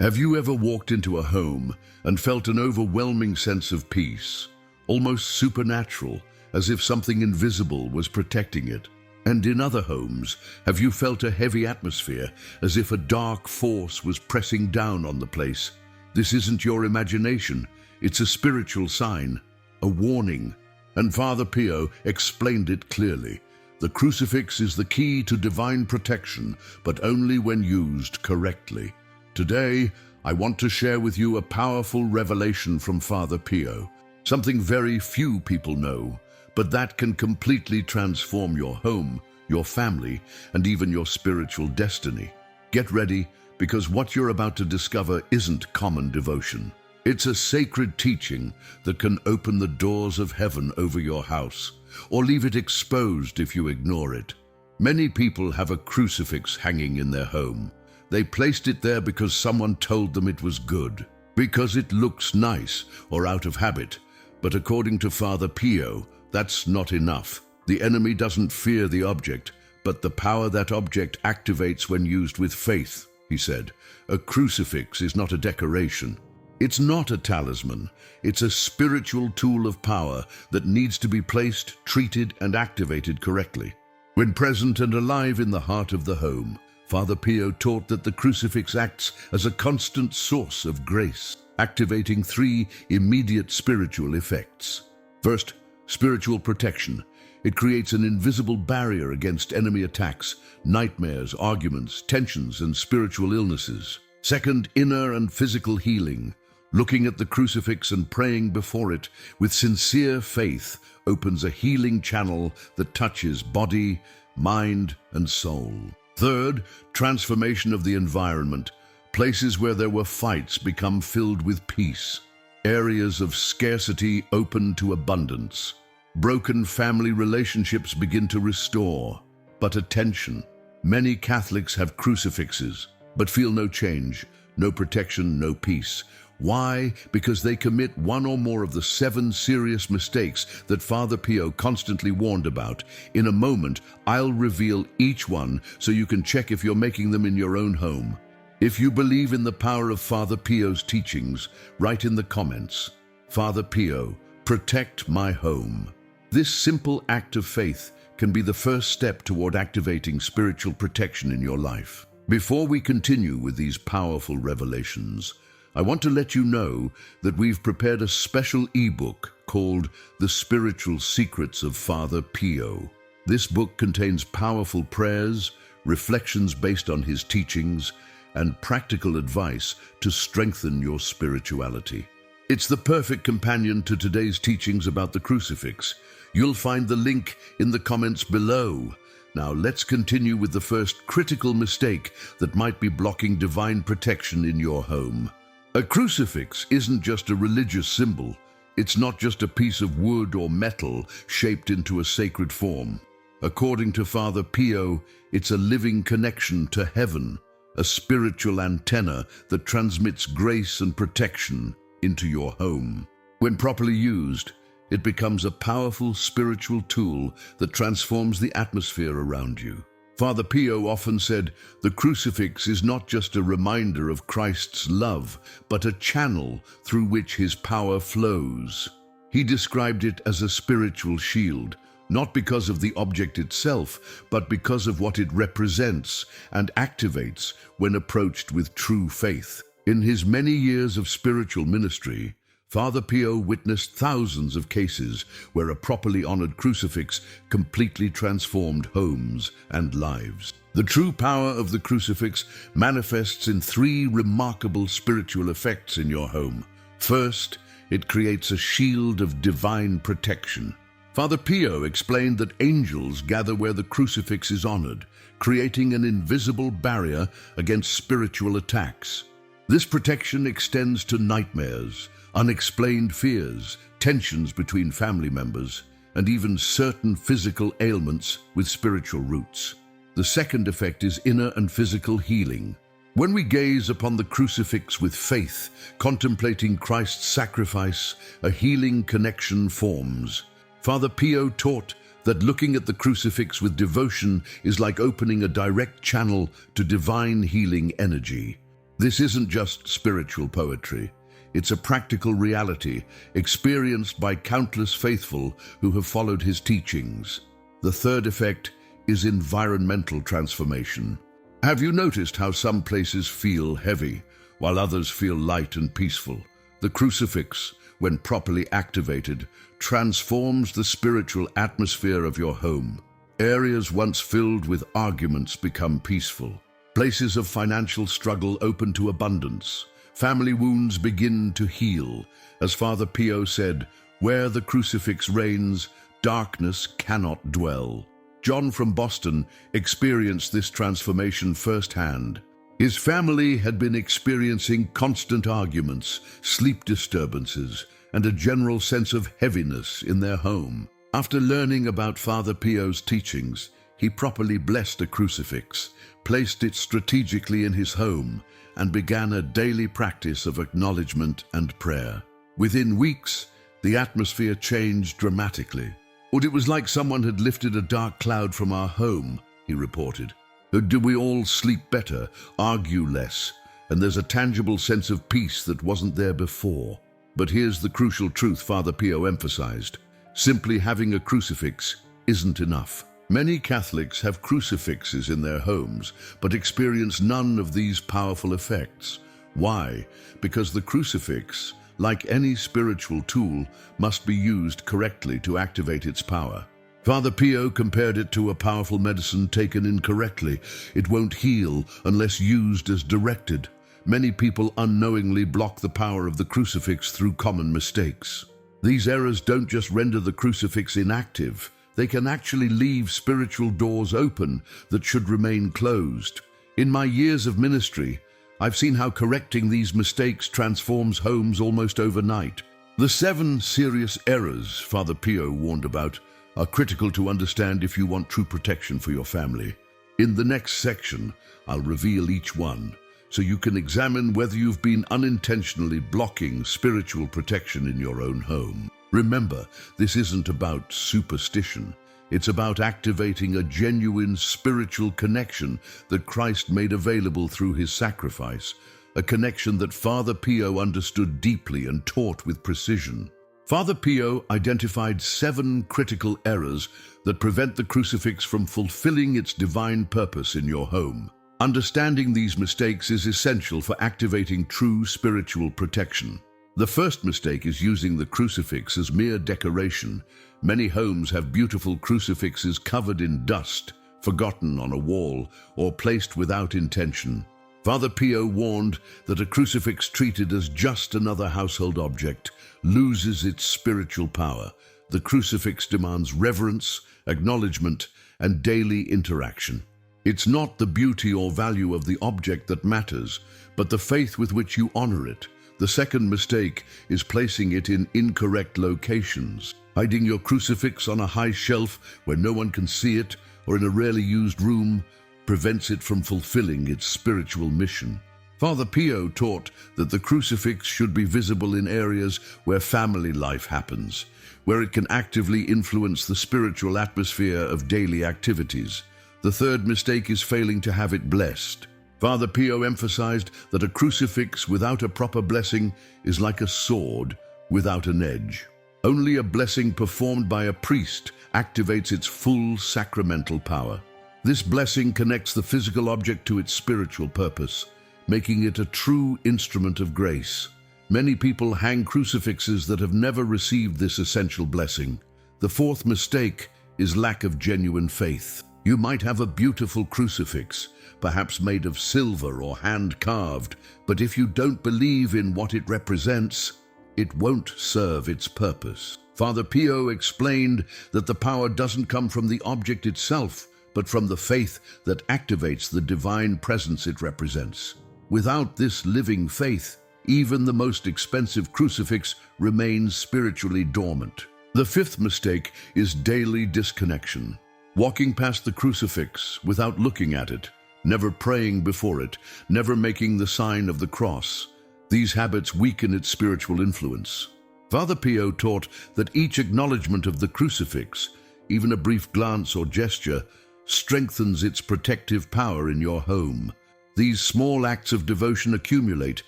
Have you ever walked into a home and felt an overwhelming sense of peace, almost supernatural, as if something invisible was protecting it? And in other homes, have you felt a heavy atmosphere, as if a dark force was pressing down on the place? This isn't your imagination, it's a spiritual sign, a warning. And Father Pio explained it clearly. The crucifix is the key to divine protection, but only when used correctly. Today, I want to share with you a powerful revelation from Father Pio, something very few people know, but that can completely transform your home, your family, and even your spiritual destiny. Get ready, because what you're about to discover isn't common devotion. It's a sacred teaching that can open the doors of heaven over your house, or leave it exposed if you ignore it. Many people have a crucifix hanging in their home. They placed it there because someone told them it was good, because it looks nice or out of habit. But according to Father Pio, that's not enough. The enemy doesn't fear the object, but the power that object activates when used with faith, he said. A crucifix is not a decoration. It's not a talisman. It's a spiritual tool of power that needs to be placed, treated, and activated correctly. When present and alive in the heart of the home, Father Pio taught that the crucifix acts as a constant source of grace, activating three immediate spiritual effects. First, spiritual protection. It creates an invisible barrier against enemy attacks, nightmares, arguments, tensions, and spiritual illnesses. Second, inner and physical healing. Looking at the crucifix and praying before it with sincere faith opens a healing channel that touches body, mind, and soul. Third, transformation of the environment. Places where there were fights become filled with peace. Areas of scarcity open to abundance. Broken family relationships begin to restore. But attention, many Catholics have crucifixes, but feel no change, no protection, no peace. Why? Because they commit one or more of the 7 serious mistakes that Father Pio constantly warned about. In a moment, I'll reveal each one so you can check if you're making them in your own home. If you believe in the power of Father Pio's teachings, write in the comments, Father Pio, protect my home. This simple act of faith can be the first step toward activating spiritual protection in your life. Before we continue with these powerful revelations, I want to let you know that we've prepared a special ebook called The Spiritual Secrets of Father Pio. This book contains powerful prayers, reflections based on his teachings, and practical advice to strengthen your spirituality. It's the perfect companion to today's teachings about the crucifix. You'll find the link in the comments below. Now let's continue with the first critical mistake that might be blocking divine protection in your home. A crucifix isn't just a religious symbol. It's not just a piece of wood or metal shaped into a sacred form. According to Father Pio, it's a living connection to heaven, a spiritual antenna that transmits grace and protection into your home. When properly used, it becomes a powerful spiritual tool that transforms the atmosphere around you. Father Pio often said, the crucifix is not just a reminder of Christ's love, but a channel through which his power flows. He described it as a spiritual shield, not because of the object itself, but because of what it represents and activates when approached with true faith. In his many years of spiritual ministry, Father Pio witnessed thousands of cases where a properly honored crucifix completely transformed homes and lives. The true power of the crucifix manifests in 3 remarkable spiritual effects in your home. First, it creates a shield of divine protection. Father Pio explained that angels gather where the crucifix is honored, creating an invisible barrier against spiritual attacks. This protection extends to nightmares, unexplained fears, tensions between family members, and even certain physical ailments with spiritual roots. The second effect is inner and physical healing. When we gaze upon the crucifix with faith, contemplating Christ's sacrifice, a healing connection forms. Father Pio taught that looking at the crucifix with devotion is like opening a direct channel to divine healing energy. This isn't just spiritual poetry. It's a practical reality experienced by countless faithful who have followed his teachings. The third effect is environmental transformation. Have you noticed how some places feel heavy, while others feel light and peaceful? The crucifix, when properly activated, transforms the spiritual atmosphere of your home. Areas once filled with arguments become peaceful. Places of financial struggle open to abundance. Family wounds begin to heal. As Father Pio said, "Where the crucifix reigns, darkness cannot dwell." John from Boston experienced this transformation firsthand. His family had been experiencing constant arguments, sleep disturbances, and a general sense of heaviness in their home. After learning about Father Pio's teachings, he properly blessed a crucifix, placed it strategically in his home, and began a daily practice of acknowledgement and prayer. Within weeks, the atmosphere changed dramatically. "It was like someone had lifted a dark cloud from our home," he reported. We all sleep better, argue less, and there's a tangible sense of peace that wasn't there before. But here's the crucial truth Father Pio emphasized. Simply having a crucifix isn't enough. Many Catholics have crucifixes in their homes, but experience none of these powerful effects. Why? Because the crucifix, like any spiritual tool, must be used correctly to activate its power. Father Pio compared it to a powerful medicine taken incorrectly. It won't heal unless used as directed. Many people unknowingly block the power of the crucifix through common mistakes. These errors don't just render the crucifix inactive, they can actually leave spiritual doors open that should remain closed. In my years of ministry, I've seen how correcting these mistakes transforms homes almost overnight. The 7 serious errors Father Pio warned about are critical to understand if you want true protection for your family. In the next section, I'll reveal each one, so you can examine whether you've been unintentionally blocking spiritual protection in your own home. Remember, this isn't about superstition. It's about activating a genuine spiritual connection that Christ made available through his sacrifice, a connection that Father Pio understood deeply and taught with precision. Father Pio identified 7 critical errors that prevent the crucifix from fulfilling its divine purpose in your home. Understanding these mistakes is essential for activating true spiritual protection. The first mistake is using the crucifix as mere decoration. Many homes have beautiful crucifixes covered in dust, forgotten on a wall, or placed without intention. Father Pio warned that a crucifix treated as just another household object loses its spiritual power. The crucifix demands reverence, acknowledgement, and daily interaction. It's not the beauty or value of the object that matters, but the faith with which you honor it. The second mistake is placing it in incorrect locations. Hiding your crucifix on a high shelf where no one can see it, or in a rarely used room, prevents it from fulfilling its spiritual mission. Father Pio taught that the crucifix should be visible in areas where family life happens, where it can actively influence the spiritual atmosphere of daily activities. The third mistake is failing to have it blessed. Father Pio emphasized that a crucifix without a proper blessing is like a sword without an edge. Only a blessing performed by a priest activates its full sacramental power. This blessing connects the physical object to its spiritual purpose, making it a true instrument of grace. Many people hang crucifixes that have never received this essential blessing. The fourth mistake is lack of genuine faith. You might have a beautiful crucifix, perhaps made of silver or hand-carved, but if you don't believe in what it represents, it won't serve its purpose. Father Pio explained that the power doesn't come from the object itself, but from the faith that activates the divine presence it represents. Without this living faith, even the most expensive crucifix remains spiritually dormant. The fifth mistake is daily disconnection. Walking past the crucifix without looking at it, never praying before it, never making the sign of the cross. These habits weaken its spiritual influence. Father Pio taught that each acknowledgement of the crucifix, even a brief glance or gesture, strengthens its protective power in your home. These small acts of devotion accumulate,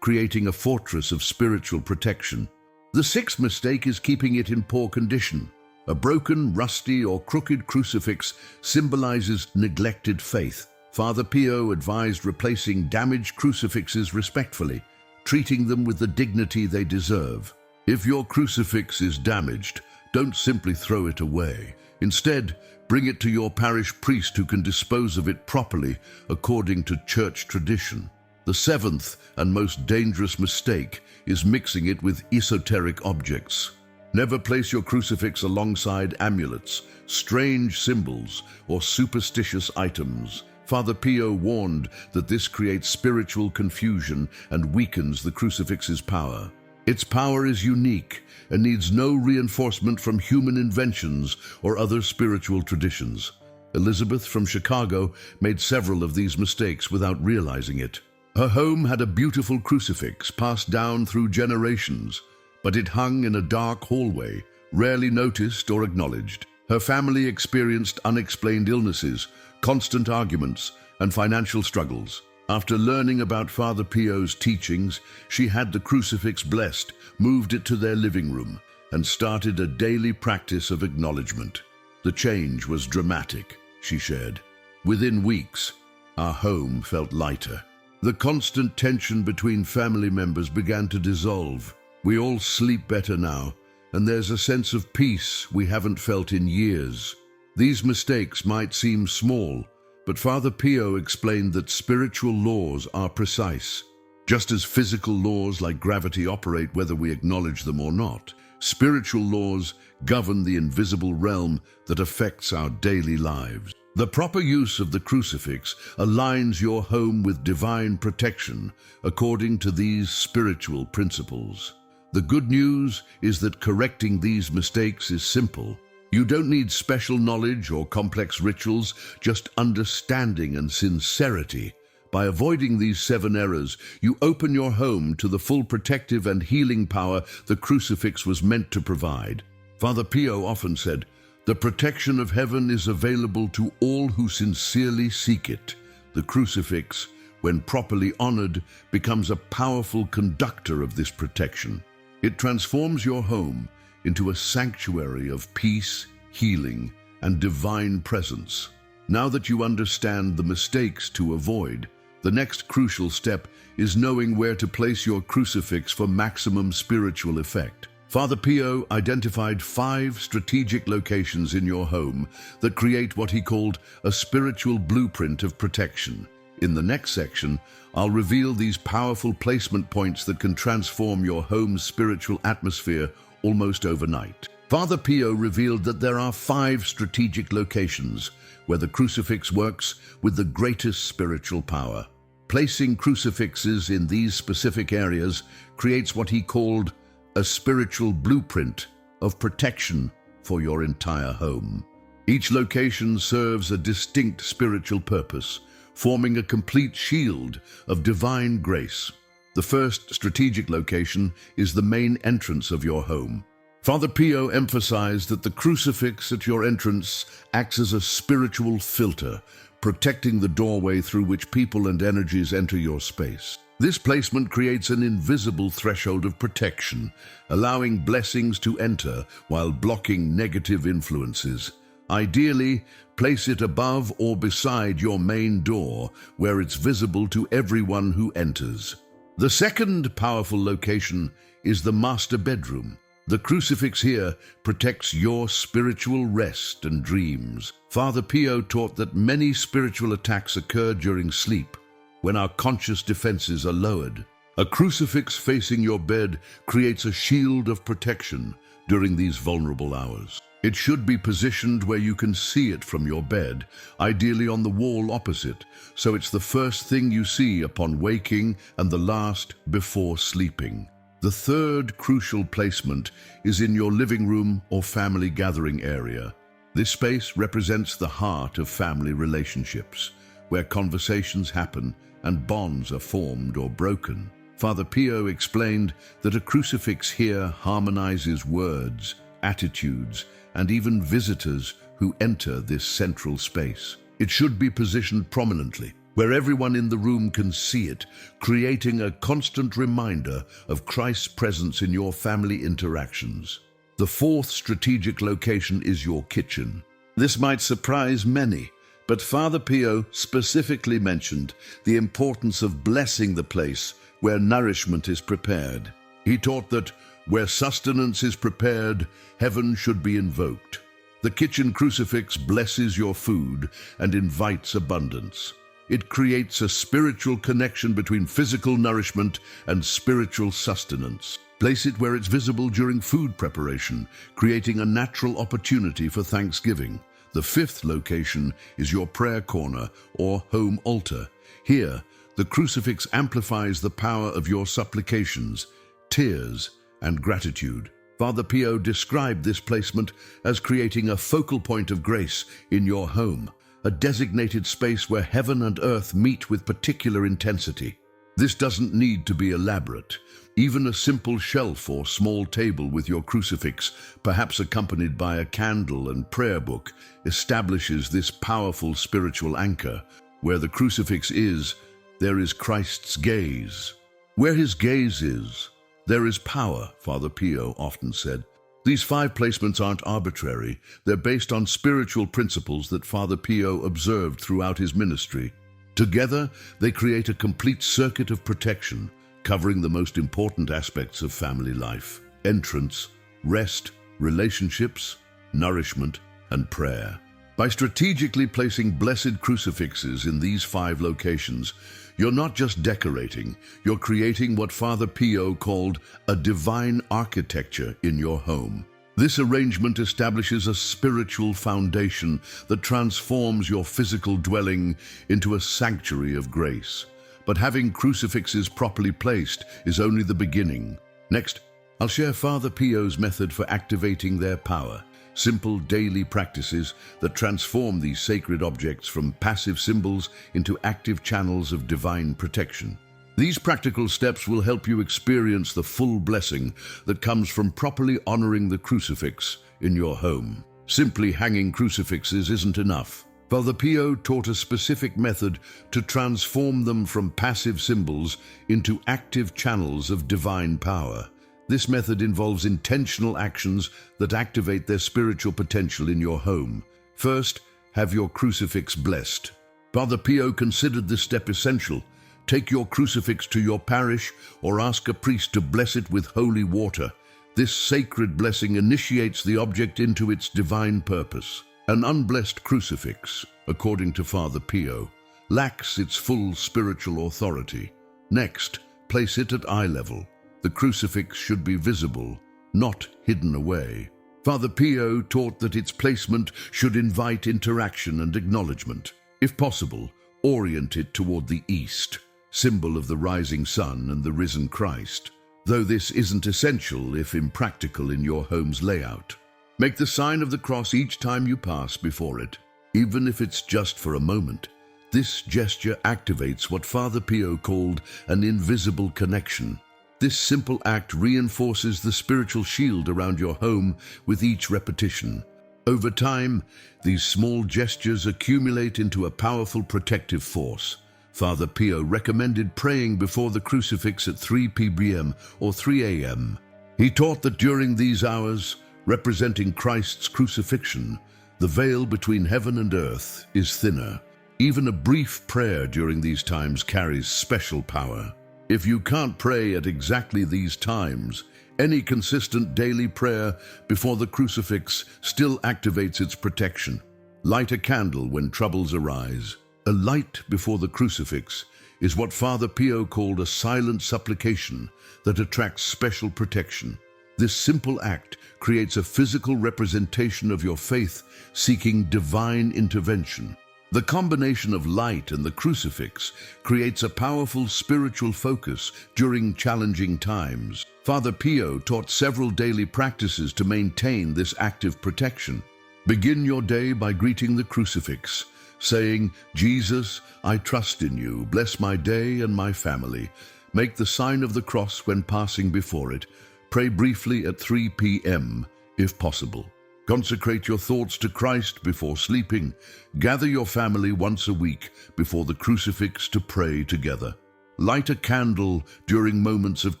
creating a fortress of spiritual protection. The sixth mistake is keeping it in poor condition. A broken, rusty, or crooked crucifix symbolizes neglected faith. Father Pio advised replacing damaged crucifixes respectfully, treating them with the dignity they deserve. If your crucifix is damaged, don't simply throw it away. Instead, bring it to your parish priest who can dispose of it properly according to church tradition. The seventh and most dangerous mistake is mixing it with esoteric objects. Never place your crucifix alongside amulets, strange symbols, or superstitious items. Father Pio warned that this creates spiritual confusion and weakens the crucifix's power. Its power is unique and needs no reinforcement from human inventions or other spiritual traditions. Elizabeth from Chicago made several of these mistakes without realizing it. Her home had a beautiful crucifix passed down through generations, but it hung in a dark hallway, rarely noticed or acknowledged. Her family experienced unexplained illnesses, constant arguments, and financial struggles. After learning about Father Pio's teachings, she had the crucifix blessed, moved it to their living room, and started a daily practice of acknowledgement. The change was dramatic, she shared. Within weeks, our home felt lighter. The constant tension between family members began to dissolve. We all sleep better now, and there's a sense of peace we haven't felt in years. These mistakes might seem small, but Father Pio explained that spiritual laws are precise. Just as physical laws like gravity operate whether we acknowledge them or not, spiritual laws govern the invisible realm that affects our daily lives. The proper use of the crucifix aligns your home with divine protection according to these spiritual principles. The good news is that correcting these mistakes is simple. You don't need special knowledge or complex rituals, just understanding and sincerity. By avoiding these 7 errors, you open your home to the full protective and healing power the crucifix was meant to provide. Father Pio often said, "The protection of heaven is available to all who sincerely seek it." The crucifix, when properly honored, becomes a powerful conductor of this protection. It transforms your home into a sanctuary of peace, healing, and divine presence. Now that you understand the mistakes to avoid, the next crucial step is knowing where to place your crucifix for maximum spiritual effect. Father Pio identified 5 strategic locations in your home that create what he called a spiritual blueprint of protection. In the next section, I'll reveal these powerful placement points that can transform your home's spiritual atmosphere almost overnight. Father Pio revealed that there are 5 strategic locations where the crucifix works with the greatest spiritual power. Placing crucifixes in these specific areas creates what he called a spiritual blueprint of protection for your entire home. Each location serves a distinct spiritual purpose, forming a complete shield of divine grace. The first strategic location is the main entrance of your home. Father Pio emphasized that the crucifix at your entrance acts as a spiritual filter, protecting the doorway through which people and energies enter your space. This placement creates an invisible threshold of protection, allowing blessings to enter while blocking negative influences. Ideally, place it above or beside your main door, where it's visible to everyone who enters. The second powerful location is the master bedroom. The crucifix here protects your spiritual rest and dreams. Father Pio taught that many spiritual attacks occur during sleep, when our conscious defenses are lowered. A crucifix facing your bed creates a shield of protection during these vulnerable hours. It should be positioned where you can see it from your bed, ideally on the wall opposite, so it's the first thing you see upon waking and the last before sleeping. The third crucial placement is in your living room or family gathering area. This space represents the heart of family relationships, where conversations happen and bonds are formed or broken. Father Pio explained that a crucifix here harmonizes words, attitudes, and even visitors who enter this central space. It should be positioned prominently, where everyone in the room can see it, creating a constant reminder of Christ's presence in your family interactions. The fourth strategic location is your kitchen. This might surprise many, but Father Pio specifically mentioned the importance of blessing the place where nourishment is prepared. He taught that where sustenance is prepared, heaven should be invoked. The kitchen crucifix blesses your food and invites abundance. It creates a spiritual connection between physical nourishment and spiritual sustenance. Place it where it's visible during food preparation, creating a natural opportunity for thanksgiving. The fifth location is your prayer corner or home altar. Here, the crucifix amplifies the power of your supplications, tears, and gratitude. Father Pio described this placement as creating a focal point of grace in your home, a designated space where heaven and earth meet with particular intensity. This doesn't need to be elaborate. Even a simple shelf or small table with your crucifix, perhaps accompanied by a candle and prayer book, establishes this powerful spiritual anchor. Where the crucifix is, there is Christ's gaze. Where his gaze is, there is power, Father Pio often said. These 5 placements aren't arbitrary. They're based on spiritual principles that Father Pio observed throughout his ministry. Together, they create a complete circuit of protection, covering the most important aspects of family life: entrance, rest, relationships, nourishment, and prayer. By strategically placing blessed crucifixes in these 5 locations, you're not just decorating, you're creating what Father Pio called a divine architecture in your home. This arrangement establishes a spiritual foundation that transforms your physical dwelling into a sanctuary of grace. But having crucifixes properly placed is only the beginning. Next, I'll share Father Pio's method for activating their power. Simple daily practices that transform these sacred objects from passive symbols into active channels of divine protection. These practical steps will help you experience the full blessing that comes from properly honoring the crucifix in your home. Simply hanging crucifixes isn't enough. Father Pio taught a specific method to transform them from passive symbols into active channels of divine power. This method involves intentional actions that activate their spiritual potential in your home. First, have your crucifix blessed. Father Pio considered this step essential. Take your crucifix to your parish or ask a priest to bless it with holy water. This sacred blessing initiates the object into its divine purpose. An unblessed crucifix, according to Father Pio, lacks its full spiritual authority. Next, place it at eye level. The crucifix should be visible, not hidden away. Father Pio taught that its placement should invite interaction and acknowledgement. If possible, orient it toward the east, symbol of the rising sun and the risen Christ, though this isn't essential if impractical in your home's layout. Make the sign of the cross each time you pass before it, even if it's just for a moment. This gesture activates what Father Pio called an invisible connection. This simple act reinforces the spiritual shield around your home with each repetition. Over time, these small gestures accumulate into a powerful protective force. Father Pio recommended praying before the crucifix at 3 p.m. or 3 a.m. He taught that during these hours, representing Christ's crucifixion, the veil between heaven and earth is thinner. Even a brief prayer during these times carries special power. If you can't pray at exactly these times, any consistent daily prayer before the crucifix still activates its protection. Light a candle when troubles arise. A light before the crucifix is what Father Pio called a silent supplication that attracts special protection. This simple act creates a physical representation of your faith seeking divine intervention. The combination of light and the crucifix creates a powerful spiritual focus during challenging times. Father Pio taught several daily practices to maintain this active protection. Begin your day by greeting the crucifix, saying, "Jesus, I trust in you. Bless my day and my family." Make the sign of the cross when passing before it. Pray briefly at 3 p.m. if possible. Consecrate your thoughts to Christ before sleeping. Gather your family once a week before the crucifix to pray together. Light a candle during moments of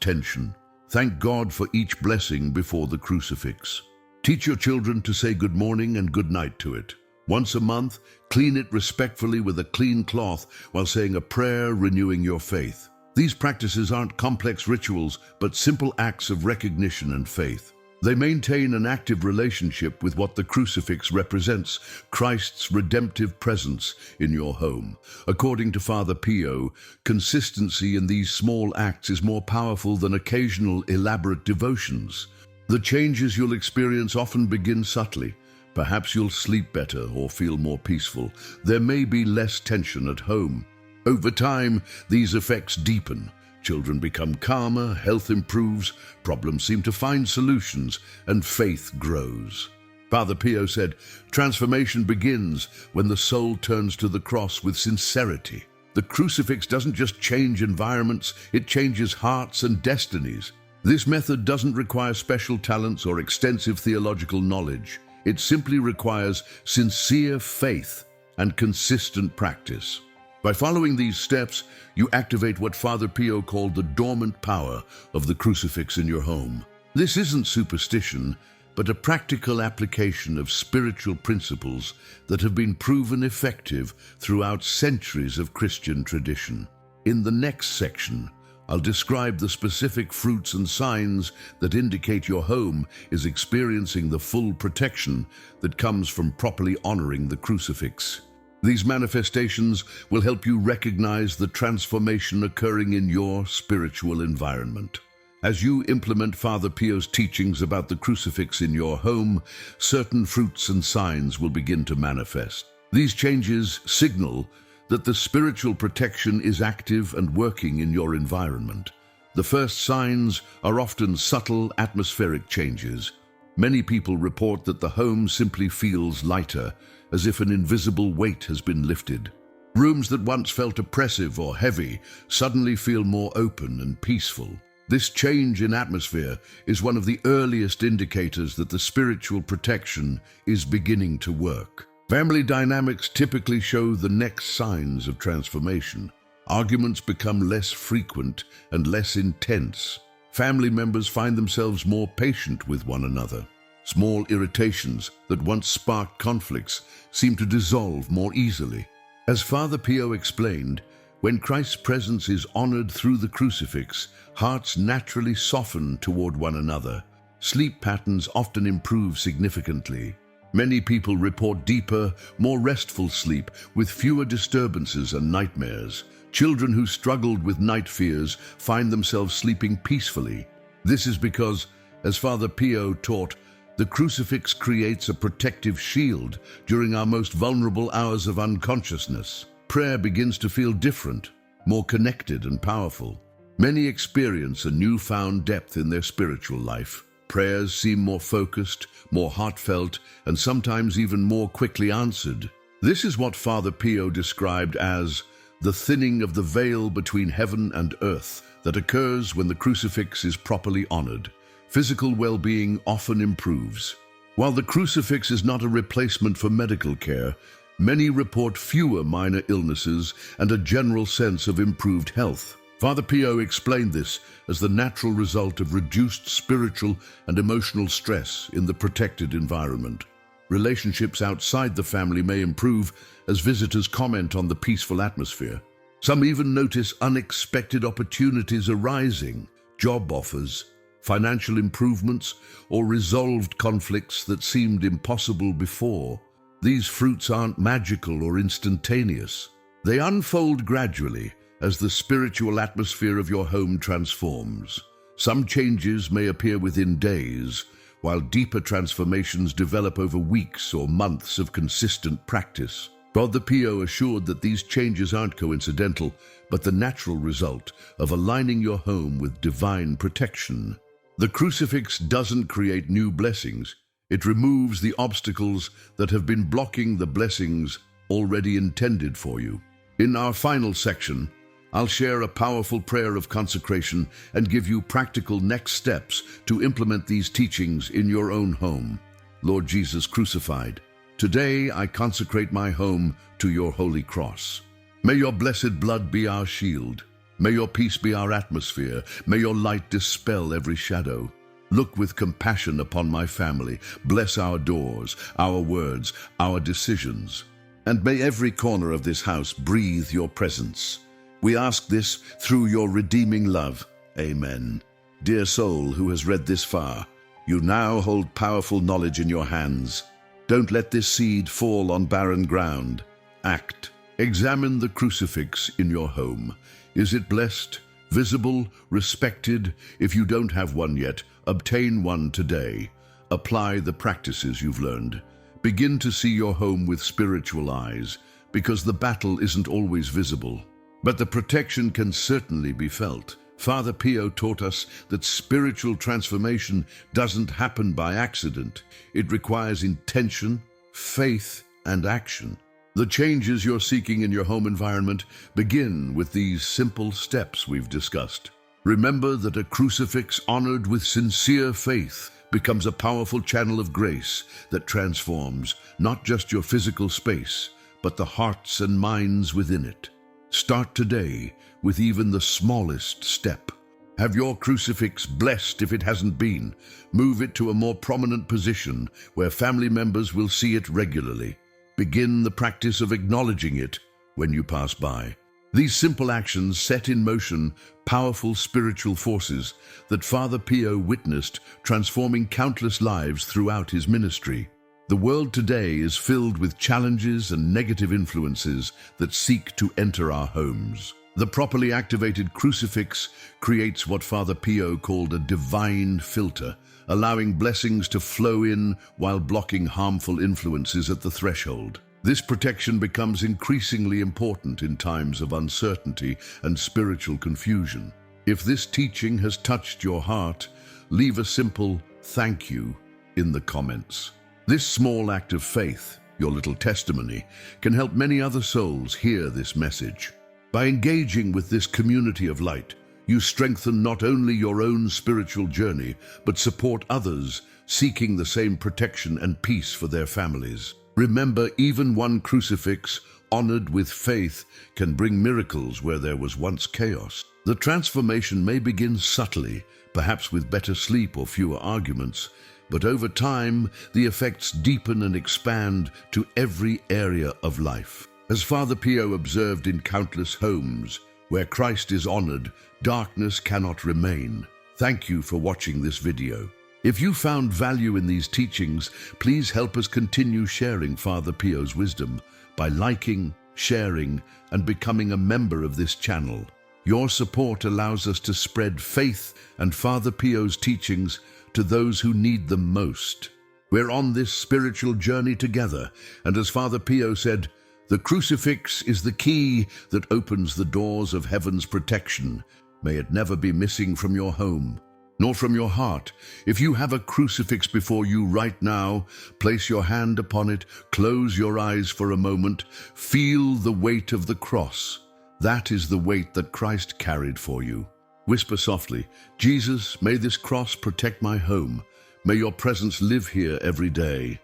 tension. Thank God for each blessing before the crucifix. Teach your children to say good morning and good night to it. Once a month, clean it respectfully with a clean cloth while saying a prayer renewing your faith. These practices aren't complex rituals, but simple acts of recognition and faith. They maintain an active relationship with what the crucifix represents, Christ's redemptive presence in your home. According to Father Pio, consistency in these small acts is more powerful than occasional elaborate devotions. The changes you'll experience often begin subtly. Perhaps you'll sleep better or feel more peaceful. There may be less tension at home. Over time, these effects deepen. Children become calmer, health improves, problems seem to find solutions, and faith grows. Father Pio said, transformation begins when the soul turns to the cross with sincerity. The crucifix doesn't just change environments, it changes hearts and destinies. This method doesn't require special talents or extensive theological knowledge. It simply requires sincere faith and consistent practice. By following these steps, you activate what Father Pio called the dormant power of the crucifix in your home. This isn't superstition, but a practical application of spiritual principles that have been proven effective throughout centuries of Christian tradition. In the next section, I'll describe the specific fruits and signs that indicate your home is experiencing the full protection that comes from properly honoring the crucifix. These manifestations will help you recognize the transformation occurring in your spiritual environment. As you implement Father Pio's teachings about the crucifix in your home, certain fruits and signs will begin to manifest. These changes signal that the spiritual protection is active and working in your environment. The first signs are often subtle atmospheric changes. Many people report that the home simply feels lighter, as if an invisible weight has been lifted. Rooms that once felt oppressive or heavy suddenly feel more open and peaceful. This change in atmosphere is one of the earliest indicators that the spiritual protection is beginning to work. Family dynamics typically show the next signs of transformation. Arguments become less frequent and less intense. Family members find themselves more patient with one another. Small irritations that once sparked conflicts seem to dissolve more easily. As Father Pio explained, when Christ's presence is honored through the crucifix, hearts naturally soften toward one another. Sleep patterns often improve significantly. Many people report deeper, more restful sleep with fewer disturbances and nightmares. Children who struggled with night fears find themselves sleeping peacefully. This is because, as Father Pio taught, the crucifix creates a protective shield during our most vulnerable hours of unconsciousness. Prayer begins to feel different, more connected and powerful. Many experience a newfound depth in their spiritual life. Prayers seem more focused, more heartfelt, and sometimes even more quickly answered. This is what Father Pio described as the thinning of the veil between heaven and earth that occurs when the crucifix is properly honored. Physical well-being often improves. While the crucifix is not a replacement for medical care, many report fewer minor illnesses and a general sense of improved health. Father Pio explained this as the natural result of reduced spiritual and emotional stress in the protected environment. Relationships outside the family may improve as visitors comment on the peaceful atmosphere. Some even notice unexpected opportunities arising, job offers, financial improvements, or resolved conflicts that seemed impossible before. These fruits aren't magical or instantaneous. They unfold gradually as the spiritual atmosphere of your home transforms. Some changes may appear within days, while deeper transformations develop over weeks or months of consistent practice. Father Pio assured that these changes aren't coincidental, but the natural result of aligning your home with divine protection. The crucifix doesn't create new blessings. It removes the obstacles that have been blocking the blessings already intended for you. In our final section, I'll share a powerful prayer of consecration and give you practical next steps to implement these teachings in your own home. Lord Jesus crucified, today I consecrate my home to your holy cross. May your blessed blood be our shield. May your peace be our atmosphere. May your light dispel every shadow. Look with compassion upon my family. Bless our doors, our words, our decisions. And may every corner of this house breathe your presence. We ask this through your redeeming love. Amen. Dear soul who has read this far, you now hold powerful knowledge in your hands. Don't let this seed fall on barren ground. Act. Examine the crucifix in your home. Is it blessed, visible, respected? If you don't have one yet, obtain one today. Apply the practices you've learned. Begin to see your home with spiritual eyes, because the battle isn't always visible, but the protection can certainly be felt. Father Pio taught us that spiritual transformation doesn't happen by accident. It requires intention, faith, and action. The changes you're seeking in your home environment begin with these simple steps we've discussed. Remember that a crucifix honored with sincere faith becomes a powerful channel of grace that transforms not just your physical space, but the hearts and minds within it. Start today with even the smallest step. Have your crucifix blessed if it hasn't been. Move it to a more prominent position where family members will see it regularly. Begin the practice of acknowledging it when you pass by. These simple actions set in motion powerful spiritual forces that Father Pio witnessed, transforming countless lives throughout his ministry. The world today is filled with challenges and negative influences that seek to enter our homes. The properly activated crucifix creates what Father Pio called a divine filter, allowing blessings to flow in while blocking harmful influences at the threshold. This protection becomes increasingly important in times of uncertainty and spiritual confusion. If this teaching has touched your heart, leave a simple thank you in the comments. This small act of faith, your little testimony, can help many other souls hear this message. By engaging with this community of light, you strengthen not only your own spiritual journey, but support others seeking the same protection and peace for their families. Remember, even one crucifix, honored with faith, can bring miracles where there was once chaos. The transformation may begin subtly, perhaps with better sleep or fewer arguments, but over time, the effects deepen and expand to every area of life. As Father Pio observed in countless homes, where Christ is honored, darkness cannot remain. Thank you for watching this video. If you found value in these teachings, please help us continue sharing Father Pio's wisdom by liking, sharing, and becoming a member of this channel. Your support allows us to spread faith and Father Pio's teachings to those who need them most. We're on this spiritual journey together, and as Father Pio said, the crucifix is the key that opens the doors of heaven's protection. May it never be missing from your home, nor from your heart. If you have a crucifix before you right now, place your hand upon it, close your eyes for a moment, feel the weight of the cross. That is the weight that Christ carried for you. Whisper softly, Jesus, may this cross protect my home. May your presence live here every day.